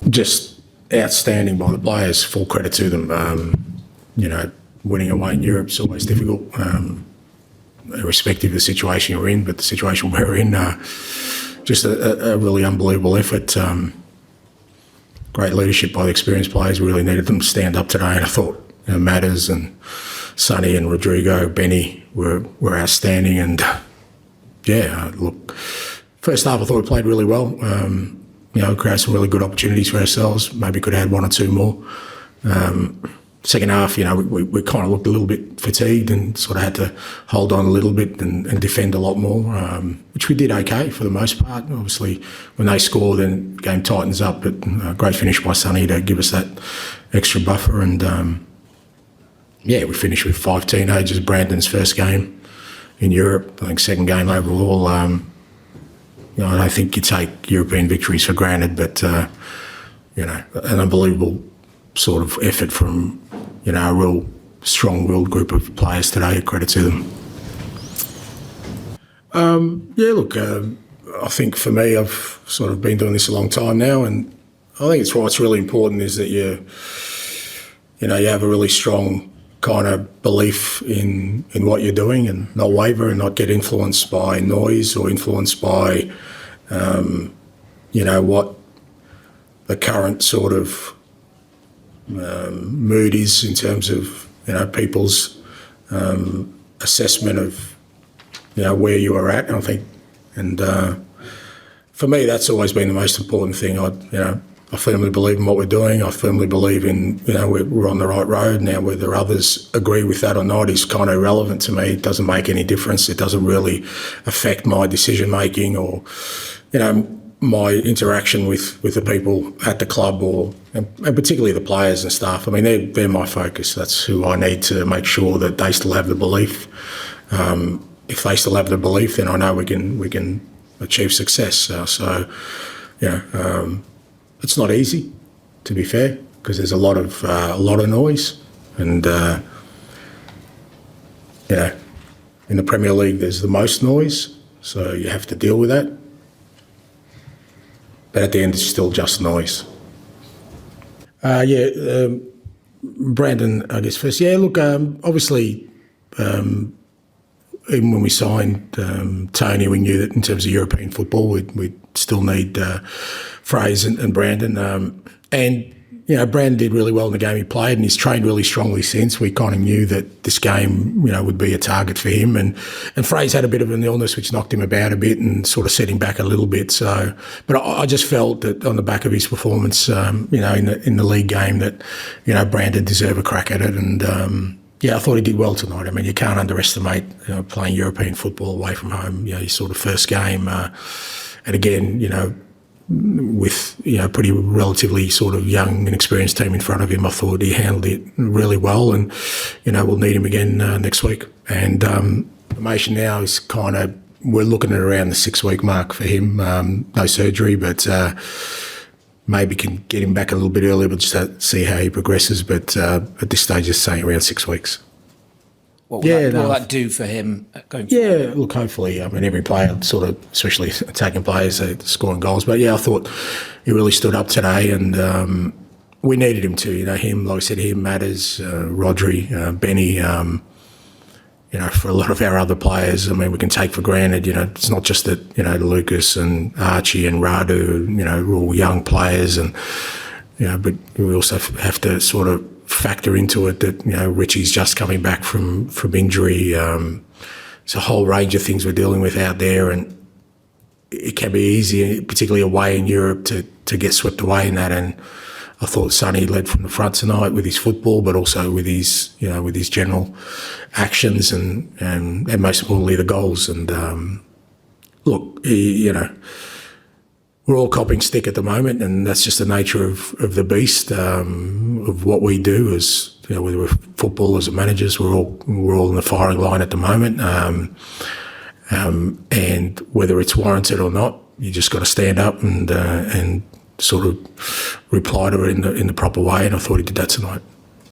Just outstanding by the players. Full credit to them. Winning away in Europe is always difficult, irrespective of the situation you're in. But the situation we're in, just a really unbelievable effort. Great leadership by the experienced players. We really needed them to stand up today, and I thought Matters and Sonny and Rodrigo, Benny were outstanding. And look, first half I thought we played really well. Created some really good opportunities for ourselves. Maybe could have had one or two more. Second half, we kind of looked a little bit fatigued and sort of had to hold on a little bit and defend a lot more, which we did okay for the most part. Obviously, when they score, then the game tightens up. But great finish by Sonny to give us that extra buffer. And we finished with 5 teenagers. Brandon's first game in Europe, I think second game overall. I don't think you take European victories for granted, but an unbelievable sort of effort from a real strong-willed group of players today. Credit to them. I think for me, I've sort of been doing this a long time now, and I think it's what's really important is that you have a really strong kind of belief in what you're doing and not waver and not get influenced by noise or influenced by what the current sort of mood is in terms of people's assessment of where you are at. I think, and for me, that's always been the most important thing. I firmly believe in what we're doing. I firmly believe in we're on the right road now. Whether others agree with that or not is kind of irrelevant to me. It doesn't make any difference. It doesn't really affect my decision making or my interaction with the people at the club and particularly the players and staff. I mean, they're my focus. That's who I need to make sure that they still have the belief. If they still have the belief, then I know we can achieve success. It's not easy, to be fair, because there's a lot of noise, and in the Premier League there's the most noise, so you have to deal with that. But at the end, it's still just noise. Brandon, I guess first. Obviously, even when we signed Tony, we knew that in terms of European football, we'd still need Fraser and Brandon. Brandon did really well in the game he played, and he's trained really strongly since. We kind of knew that this game, would be a target for him. And Fraser had a bit of an illness which knocked him about a bit and sort of set him back a little bit. So, but I just felt that on the back of his performance, in the league game, that Brandon deserved a crack at it. And I thought he did well tonight. I mean, you can't underestimate playing European football away from home. Your sort of first game, and again, with pretty relatively sort of young and experienced team in front of him, I thought he handled it really well, and we'll need him again next week. And formation now is kind of, we're looking at around the 6-week mark for him. No surgery, but maybe can get him back a little bit earlier, but just to see how he progresses. But at this stage, just saying around 6 weeks. What will that do for him going forward? Look, hopefully, I mean, every player sort of, especially attacking players, are scoring goals. But I thought he really stood up today, and we needed him to. Him, like I said, him, Matters, Rodri, Benny. For a lot of our other players, I mean, we can take for granted. It's not just that Lucas and Archie and Radu, are all young players, and but we also have to sort of factor into it that Richie's just coming back from injury. It's a whole range of things we're dealing with out there, and it can be easy, particularly away in Europe, to get swept away in that. And I thought Sonny led from the front tonight with his football, but also with his general actions and most importantly the goals. And look, we're all copping stick at the moment, and that's just the nature of the beast, of what we do as whether we're footballers or managers. We're all in the firing line at the moment, and whether it's warranted or not, you just got to stand up and sort of reply to it in the proper way. And I thought he did that tonight.